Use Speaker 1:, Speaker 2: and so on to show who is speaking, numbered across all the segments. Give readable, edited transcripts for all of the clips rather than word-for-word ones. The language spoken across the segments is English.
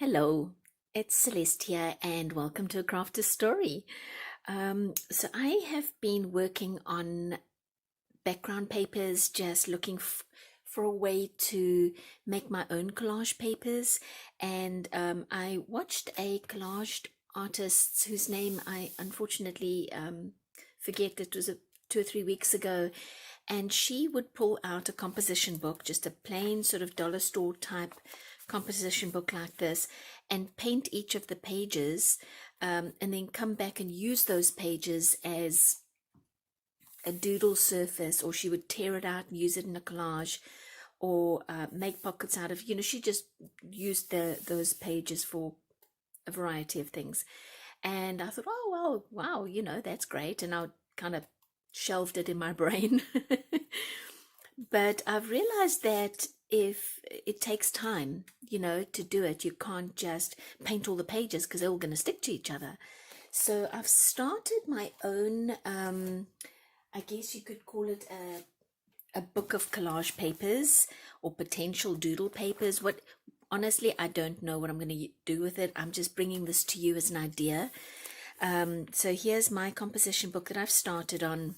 Speaker 1: Hello, it's Celeste here, and welcome to A Crafter's Story. So I have been working on background papers, just looking for a way to make my own collage papers. And I watched a collage artist whose name I unfortunately forget. It was 2 or 3 weeks ago, and she would pull out a composition book, just a plain sort of dollar store type composition book like this, and paint each of the pages, and then come back and use those pages as a doodle surface, or she would tear it out and use it in a collage, or make pockets out of, she just used those pages for a variety of things. And I thought, oh, well, wow, that's great. And I kind of shelved it in my brain. But I've realized that if it takes time, to do it, you can't just paint all the pages because they're all going to stick to each other. So I've started my own, I guess you could call it a book of collage papers or potential doodle papers. Honestly, I don't know what I'm going to do with it. I'm just bringing this to you as an idea. So here's my composition book that I've started on.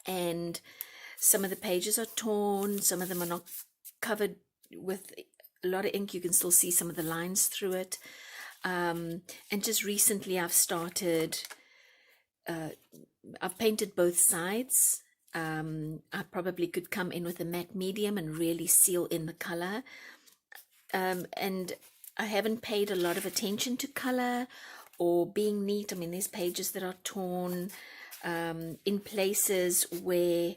Speaker 1: And some of the pages are torn, some of them are not covered with a lot of ink. You can still see some of the lines through it. And just recently I've started, I've painted both sides. I probably could come in with a matte medium and really seal in the color. And I haven't paid a lot of attention to color or being neat. I mean, there's pages that are torn in places where,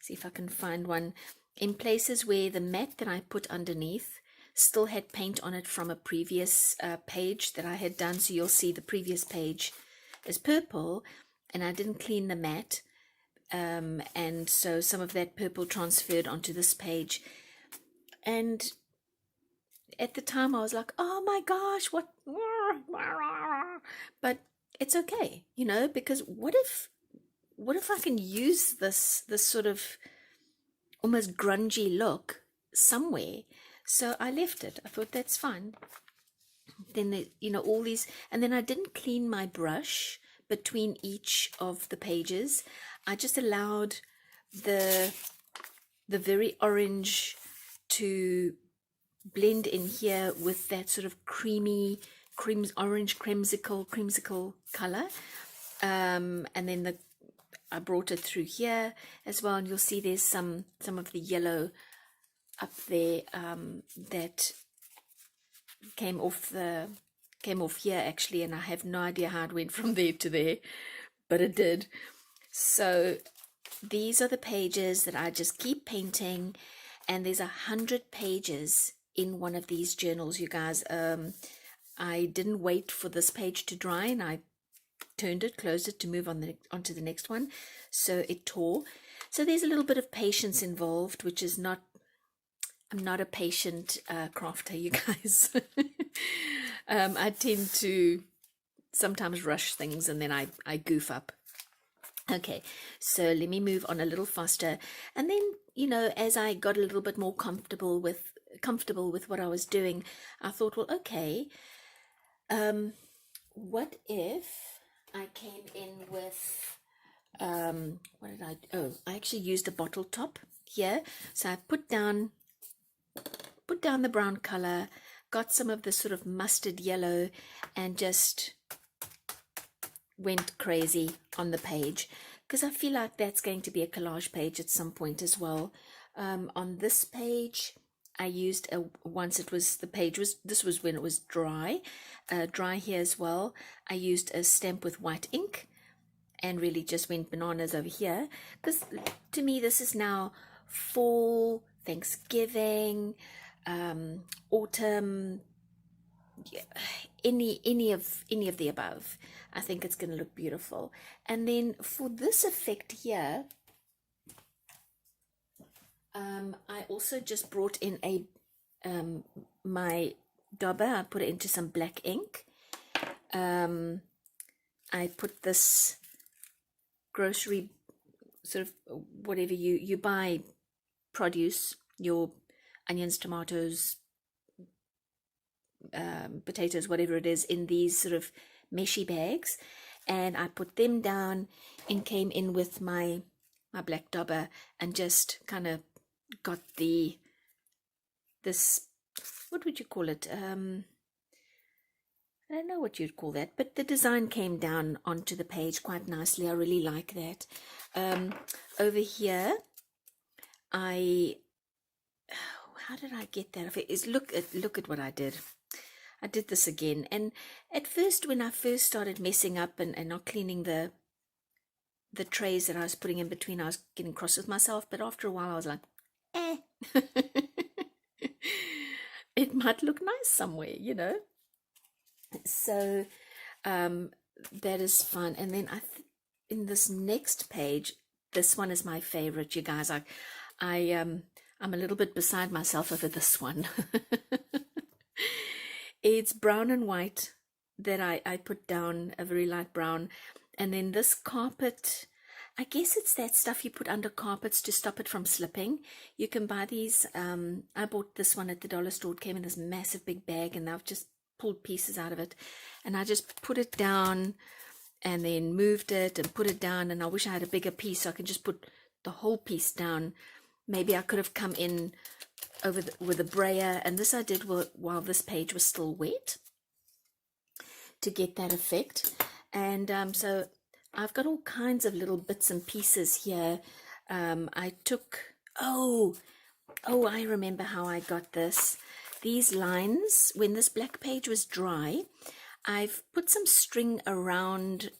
Speaker 1: see if I can find one, in places where the mat that I put underneath still had paint on it from a previous page that I had done. So you'll see the previous page is purple, and I didn't clean the mat, and so some of that purple transferred onto this page. And at the time I was like, oh my gosh, what? But it's okay, because what if I can use this sort of almost grungy look somewhere? So I left it. I thought that's fine. Then all these, and then I didn't clean my brush between each of the pages. I just allowed the very orange to blend in here with that sort of orange creamsicle color, and then I brought it through here as well, and you'll see there's some of the yellow up there that came off here actually, and I have no idea how it went from there to there, but it did. So these are the pages that I just keep painting, and there's 100 pages in one of these journals, you guys. I didn't wait for this page to dry, and I turned it, closed it to move onto the next one, so it tore. So there's a little bit of patience involved, which is not, I'm not a patient crafter, you guys. I tend to sometimes rush things, and then I goof up. Okay, so let me move on a little faster, and then as I got a little bit more comfortable with what I was doing, I thought, well, okay, what if I came in with what did I actually used a bottle top here. So I put down the brown color, got some of the sort of mustard yellow, and just went crazy on the page, because I feel like that's going to be a collage page at some point as well. On this page I used this was when it was dry here as well. I used a stamp with white ink and really just went bananas over here, because to me this is now fall, Thanksgiving, autumn, any of the above. I think it's going to look beautiful. And then for this effect here, I also just brought in my dauber. I put it into some black ink. I put this grocery sort of whatever you buy produce, your onions, tomatoes, potatoes, whatever it is, in these sort of meshy bags, and I put them down and came in with my black dauber and just kind of got this, what would you call it? I don't know what you'd call that, but the design came down onto the page quite nicely. I really like that. Over here, how did I get that? Look at what I did. I did this again, and at first, when I first started messing up and not cleaning the trays that I was putting in between, I was getting cross with myself. But after a while, I was like, it might look nice somewhere, you know. So that is fun. And then in this next page, this one is my favorite, you guys. I'm a little bit beside myself over this one. It's brown and white that I put down, a very light brown. And then this carpet, I guess it's that stuff you put under carpets to stop it from slipping. You can buy these. I bought this one at the dollar store. It came in this massive big bag, and I've just pulled pieces out of it. And I just put it down and then moved it and put it down. And I wish I had a bigger piece so I could just put the whole piece down. Maybe I could have come in over with a brayer, and this I did while this page was still wet to get that effect. And so I've got all kinds of little bits and pieces here. I took, I remember how I got this. These lines, when this black page was dry, I've put some string around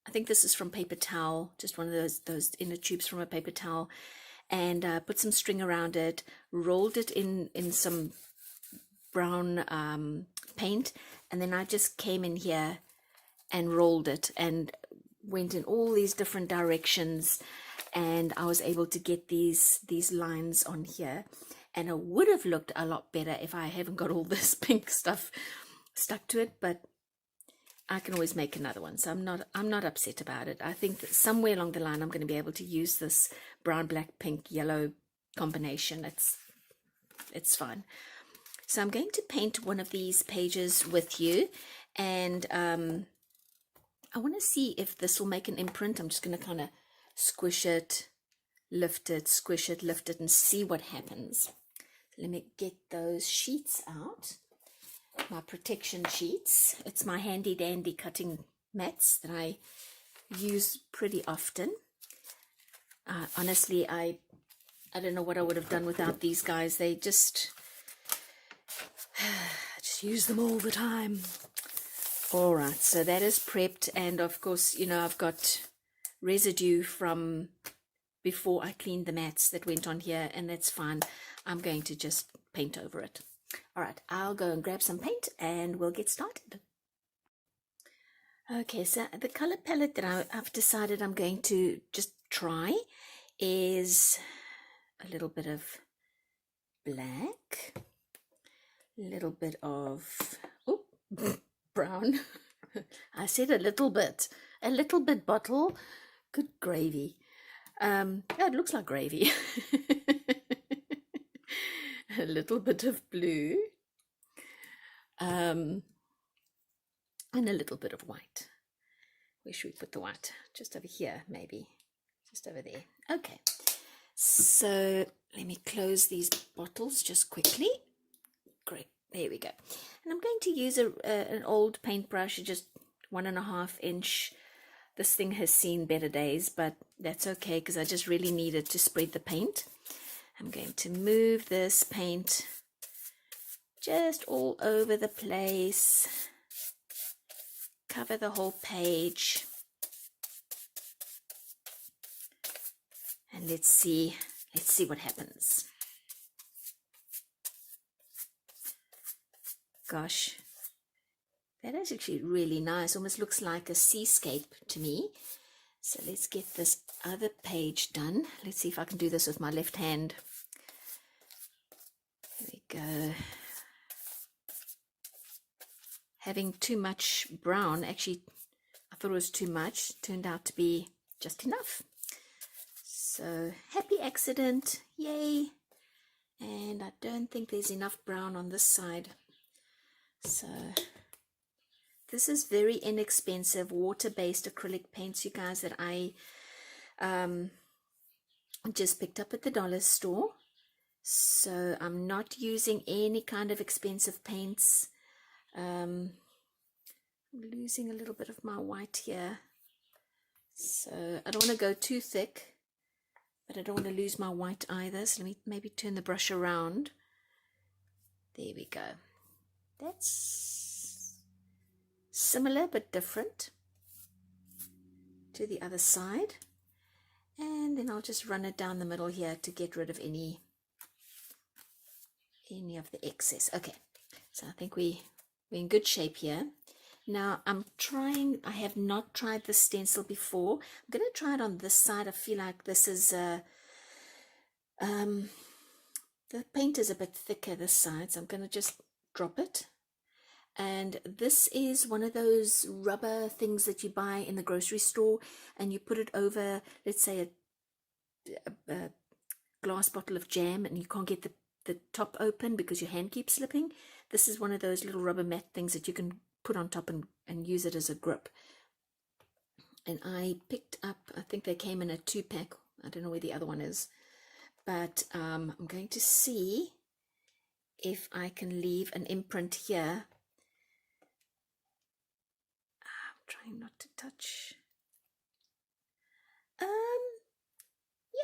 Speaker 1: I think this is from paper towel, just one of those inner tubes from a paper towel, and put some string around it, rolled it in some brown paint, and then I just came in here and rolled it and went in all these different directions, and I was able to get these lines on here. And it would have looked a lot better if I haven't got all this pink stuff stuck to it, but I can always make another one, so I'm not upset about it. I think that somewhere along the line I'm going to be able to use this brown, black, pink, yellow combination. It's fine. So I'm going to paint one of these pages with you, and I want to see if this will make an imprint. I'm just going to kind of squish it, lift it, squish it, lift it, and see what happens. Let me get those sheets out. My protection sheets. It's my handy dandy cutting mats that I use pretty often. Honestly, I don't know what I would have done without these guys. They just use them all the time. All right, so that is prepped, and of course, you know, I've got residue from before I cleaned the mats that went on here, and that's fine. I'm going to just paint over it. All right, I'll go and grab some paint and we'll get started. Okay, so the color palette that I've decided I'm going to just try is a little bit of black, a little bit of brown. I said a little bit bottle. Good gravy. Yeah, it looks like gravy. A little bit of blue, and a little bit of white. Where should we put the white? Just over here, maybe. Just over there. Okay. So let me close these bottles just quickly. Great. There we go. And I'm going to use an old paintbrush, just 1.5 inch. This thing has seen better days, but that's okay because I just really need it to spread the paint. I'm going to move this paint just all over the place, cover the whole page, and let's see what happens. Gosh, that is actually really nice. Almost looks like a seascape to me. So let's get this other page done. Let's see if I can do this with my left hand. There we go. Having too much brown, actually, I thought it was too much. Turned out to be just enough. So, happy accident. Yay. and I don't think there's enough brown on this side. So this is very inexpensive water-based acrylic paints, you guys, that I just picked up at the dollar store. So I'm not using any kind of expensive paints. I'm losing a little bit of my white here, so I don't want to go too thick, but I don't want to lose my white either. So let me maybe turn the brush around. There we go. That's similar but different to the other side. And then I'll just run it down the middle here to get rid of any of the excess. Okay, so I think we're in good shape here. Now I have not tried the stencil before. I'm going to try it on this side. I feel like this is the paint is a bit thicker this side, so I'm going to just drop it. And this is one of those rubber things that you buy in the grocery store, and you put it over, let's say, a glass bottle of jam, and you can't get the top open because your hand keeps slipping. This is one of those little rubber mat things that you can put on top and use it as a grip. And I picked up, I think they came in a 2-pack. I don't know where the other one is, but I'm going to see if I can leave an imprint here. I'm trying not to touch.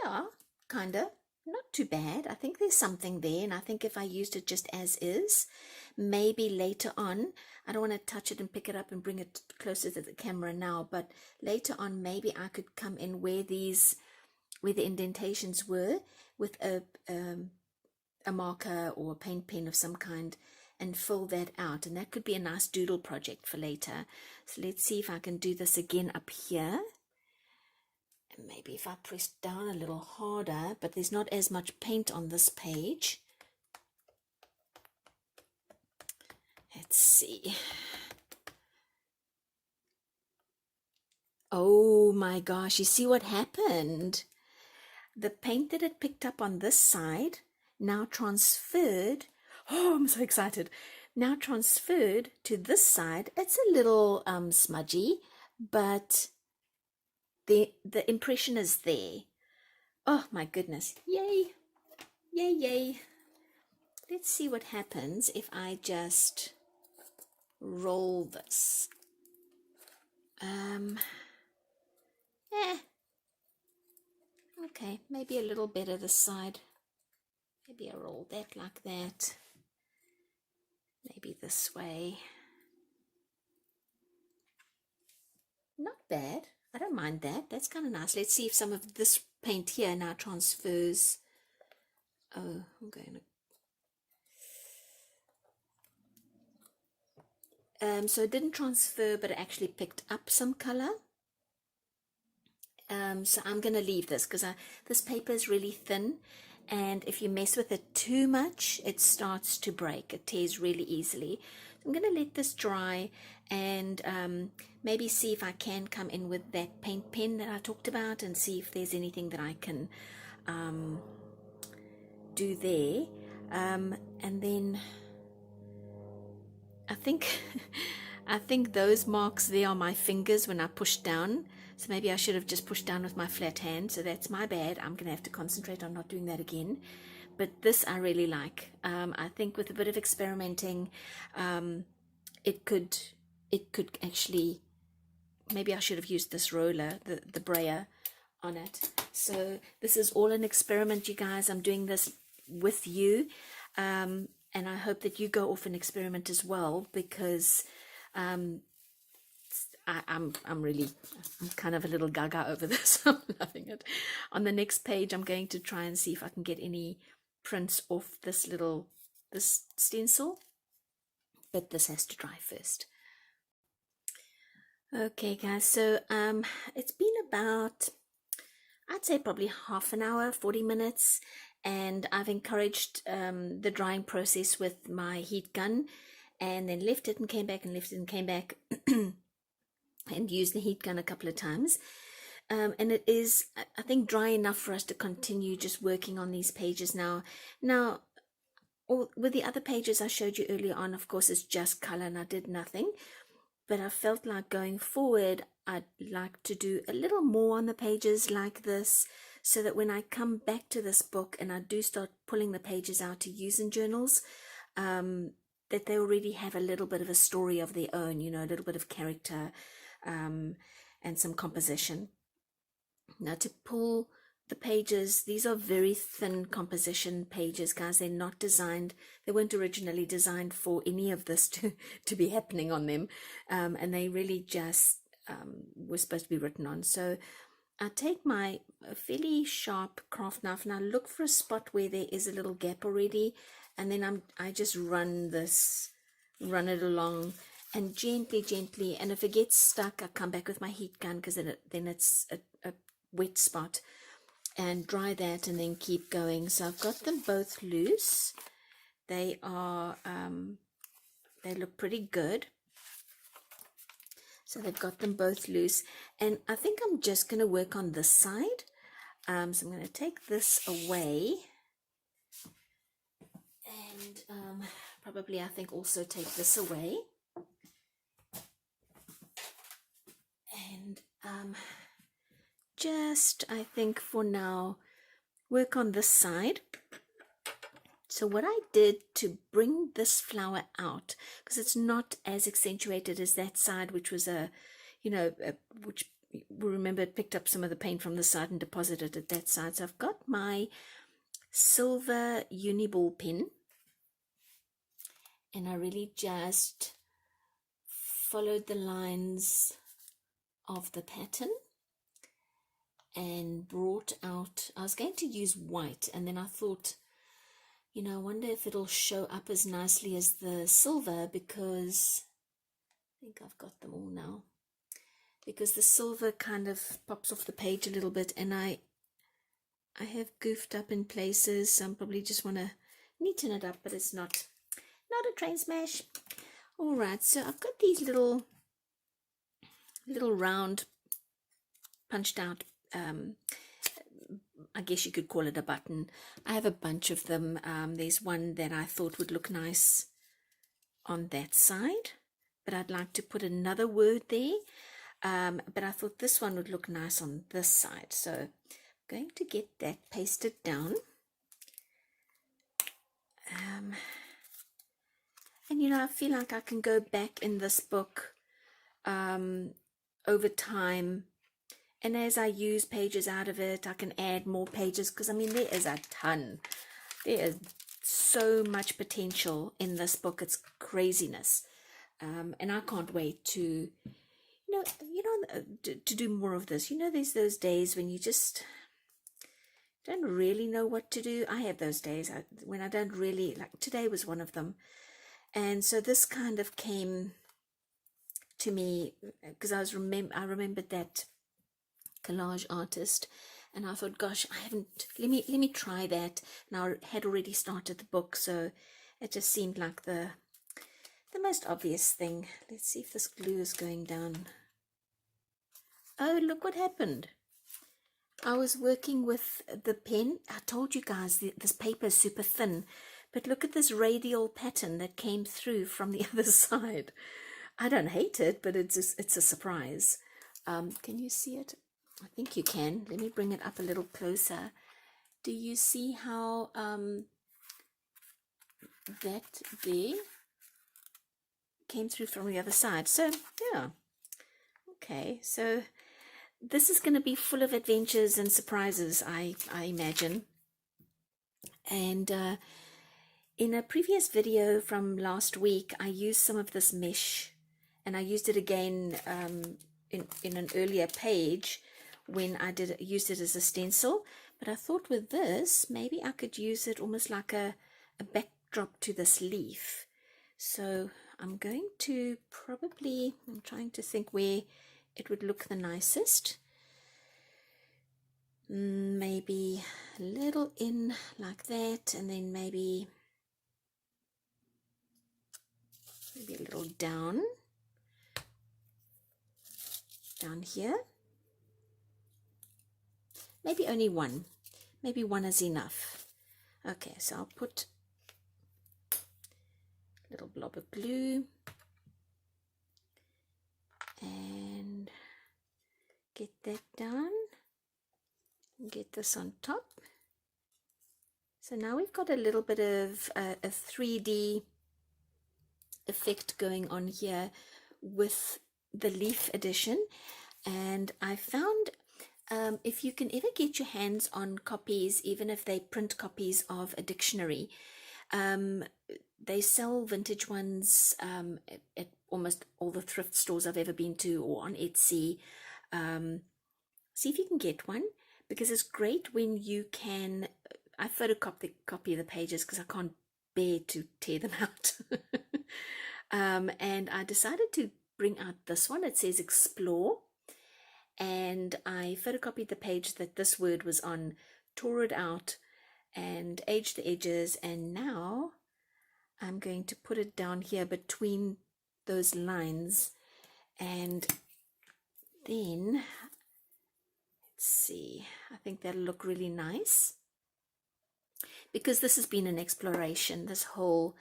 Speaker 1: Yeah, kinda. Not too bad. I think there's something there, and I think if I used it just as is, maybe later on, I don't want to touch it and pick it up and bring it closer to the camera now, but later on maybe I could come in where the indentations were with a marker or a paint pen of some kind and fill that out, and that could be a nice doodle project for later. So let's see if I can do this again up here. And maybe if I press down a little harder, but there's not as much paint on this page. Let's see. Oh my gosh, you see what happened? The paint that it picked up on this side now transferred. Oh, I'm so excited. Now transferred to this side. It's a little smudgy, but the impression is there. Oh my goodness. Yay. Yay, yay. Let's see what happens if I just roll this. Okay, maybe a little better this side. Maybe I roll that like that. Maybe this way. Not bad. I don't mind that. That's kind of nice. Let's see if some of this paint here now transfers. Oh, I'm going to... so it didn't transfer, but it actually picked up some color. So I'm going to leave this because this paper is really thin, and if you mess with it too much, it starts to break. It tears really easily. So I'm going to let this dry and maybe see if I can come in with that paint pen that I talked about and see if there's anything that I can do there. And then I think I think those marks there are my fingers when I push down. So maybe I should have just pushed down with my flat hand. So that's my bad. I'm going to have to concentrate on not doing that again. But this I really like. I think with a bit of experimenting, it could actually, maybe I should have used this roller, the brayer on it. So this is all an experiment, you guys. I'm doing this with you. And I hope that you go off and experiment as well, because I'm kind of a little gaga over this. I'm loving it. On the next page, I'm going to try and see if I can get any prints off this stencil, but this has to dry first. Okay, guys, so it's been about, I'd say probably half an hour, 40 minutes, and I've encouraged the drying process with my heat gun, and then left it and came back and left it and came back and used the heat gun a couple of times. And it is, I think, dry enough for us to continue just working on these pages now. Now, with the other pages I showed you earlier on, of course, it's just color and I did nothing. But I felt like going forward, I'd like to do a little more on the pages like this, so that when I come back to this book and I do start pulling the pages out to use in journals, that they already have a little bit of a story of their own, you know, a little bit of character, and some composition. Now, to pull the pages, these are very thin composition pages, guys. They're not designed, they weren't originally designed for any of this to be happening on them, and they really just were supposed to be written on. So I take my fairly sharp craft knife and I look for a spot where there is a little gap already, and then I just run it along, and gently, and if it gets stuck, I come back with my heat gun, because then it's a wet spot, and dry that, and then keep going. So I've got them both loose. They are they look pretty good. So they've got them both loose, and I think I'm just going to work on this side. So I'm going to take this away, and probably I think also take this away, and just, I think for now, work on this side. So what I did to bring this flower out, because it's not as accentuated as that side, which was which we remember it picked up some of the paint from the side and deposited it at that side. So I've got my silver uni ball pen, and I really just followed the lines of the pattern and brought out, I was going to use white, and then I thought, you know, I wonder if it'll show up as nicely as the silver, because I think I've got them all now, because the silver kind of pops off the page a little bit, and I have goofed up in places, so I'm probably just want to neaten it up, but it's not a train smash. All right, so I've got these little round punched out, I guess you could call it a button. I have a bunch of them. There's one that I thought would look nice on that side, but I'd like to put another word there. But I thought this one would look nice on this side. So I'm going to get that pasted down. And you know, I feel like I can go back in this book over time, and as I use pages out of it, I can add more pages, because I mean, there is a ton. There is so much potential in this book. It's craziness. And I can't wait to, to do more of this. You know, there's those days when you just don't really know what to do. I have those days when I don't really, like today was one of them. And so this kind of came to me because I remembered that collage artist, and I thought, gosh, let me try that. And I had already started the book, so it just seemed like the most obvious thing. Let's see if this glue is going down. Oh, look what happened. I was working with the pen. I told you guys this paper is super thin, but look at this radial pattern that came through from the other side. I don't hate it, but it's a surprise. Can you see it? I think you can. Let me bring it up a little closer. Do you see how that there came through from the other side? So yeah, okay, so this is going to be full of adventures and surprises, I imagine. And in a previous video from last week, I used some of this mesh, and I used it again in an earlier page when I used it as a stencil. But I thought with this, maybe I could use it almost like a backdrop to this leaf. So I'm going to probably, I'm trying to think where it would look the nicest. Maybe a little in like that, and then maybe a little down here. maybe only one. Maybe one is enough. Okay, so I'll put a little blob of glue and get that done. Get this on top. So now we've got a little bit of a 3D effect going on here with the leaf edition. And I found if you can ever get your hands on copies, even if they print copies of a dictionary, they sell vintage ones at almost all the thrift stores I've ever been to, or on Etsy. See if you can get one, because it's great when you can. I photocopy the pages because I can't bear to tear them out. And I decided to bring out this one. It says explore, and I photocopied the page that this word was on, tore it out and aged the edges, and now I'm going to put it down here between those lines. And then let's see, I think that'll look really nice, because this has been an exploration, this whole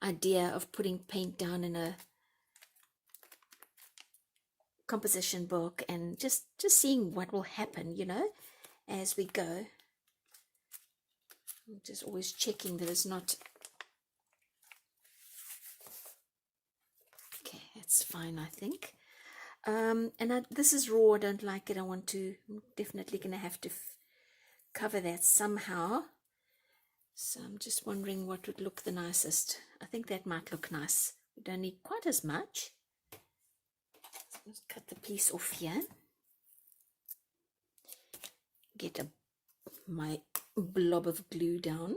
Speaker 1: idea of putting paint down in a composition book and just seeing what will happen, you know, as we go. I'm just always checking that it's not. Okay, that's fine, I think. This is raw. I don't like it. I'm definitely going to have to cover that somehow. So I'm just wondering what would look the nicest. I think that might look nice. We don't need quite as much. Let's cut the piece off here. Get my blob of glue down.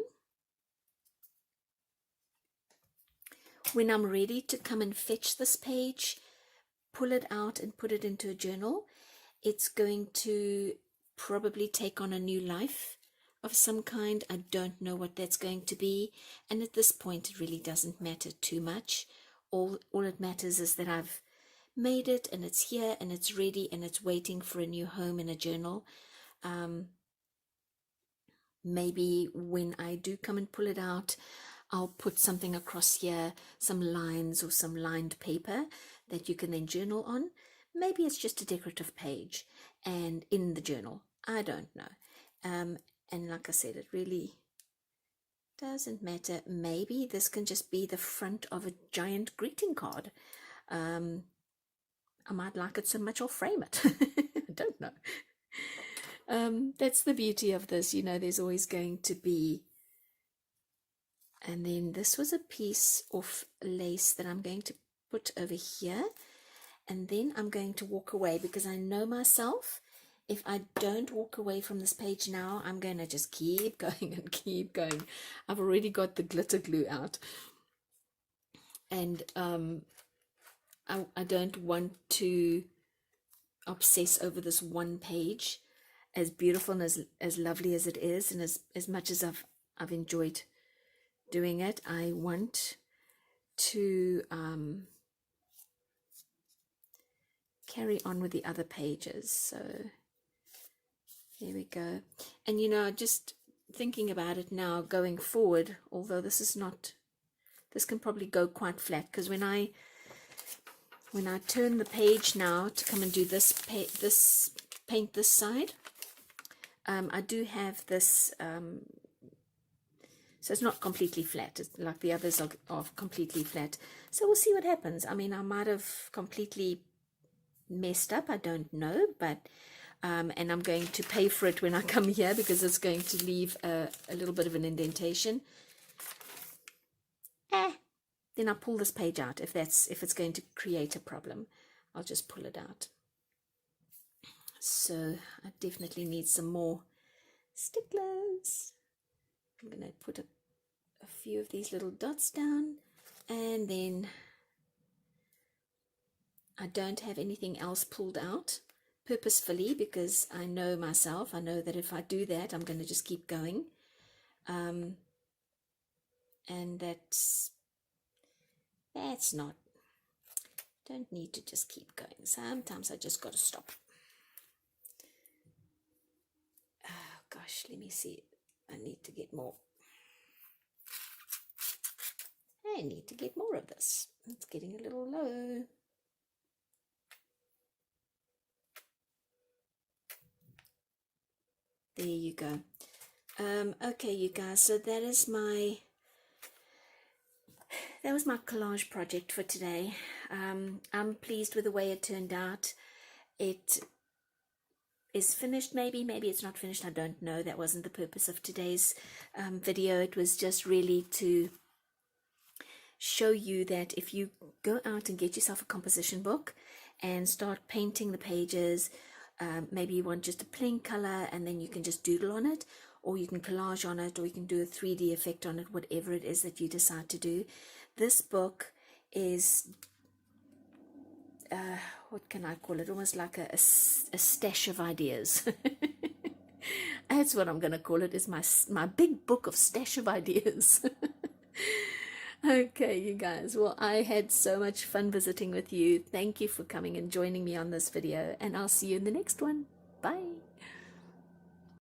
Speaker 1: When I'm ready to come and fetch this page, pull it out and put it into a journal, it's going to probably take on a new life of some kind. I don't know what that's going to be, and at this point it really doesn't matter too much. All it matters is that I've made it, and it's here, and it's ready, and it's waiting for a new home in a journal. Maybe when I do come and pull it out, I'll put something across here, some lines or some lined paper that you can then journal on. Maybe it's just a decorative page and in the journal. I don't know. And like I said, it really doesn't matter. Maybe this can just be the front of a giant greeting card. I might like it so much I'll frame it. I don't know. That's the beauty of this, you know, there's always going to be. And then this was a piece of lace that I'm going to put over here, and then I'm going to walk away, because I know myself, if I don't walk away from this page now, I'm going to just keep going and keep going. I've already got the glitter glue out, and I don't want to obsess over this one page, as beautiful and as lovely as it is, and as much as I've enjoyed doing it. I want to carry on with the other pages. So there we go. And you know, just thinking about it now going forward, although this can probably go quite flat, because when I turn the page now to come and do paint this side, I do have this so it's not completely flat. It's like the others are completely flat. So we'll see what happens. I mean, I might have completely messed up. I don't know. But, and I'm going to pay for it when I come here, because it's going to leave a little bit of an indentation. Then I'll pull this page out. If it's going to create a problem, I'll just pull it out. So I definitely need some more sticklers. I'm going to put a few of these little dots down, and then I don't have anything else pulled out purposefully, because I know myself. I know that if I do that, I'm going to just keep going, and that's not, don't need to just keep going. Sometimes I just got to stop. gosh, let me see. I need to get more. I need to get more of this. It's getting a little low. There you go. Okay, you guys, so that was my collage project for today. I'm pleased with the way it turned out. It is finished, maybe it's not finished, I don't know. That wasn't the purpose of today's video. It was just really to show you that if you go out and get yourself a composition book and start painting the pages, maybe you want just a plain color and then you can just doodle on it, or you can collage on it, or you can do a 3D effect on it, whatever it is that you decide to do. This book is what can I call it, almost like a stash of ideas. That's what I'm going to call it, is my big book of stash of ideas. Okay, you guys, well, I had so much fun visiting with you. Thank you for coming and joining me on this video, and I'll see you in the next one. Bye.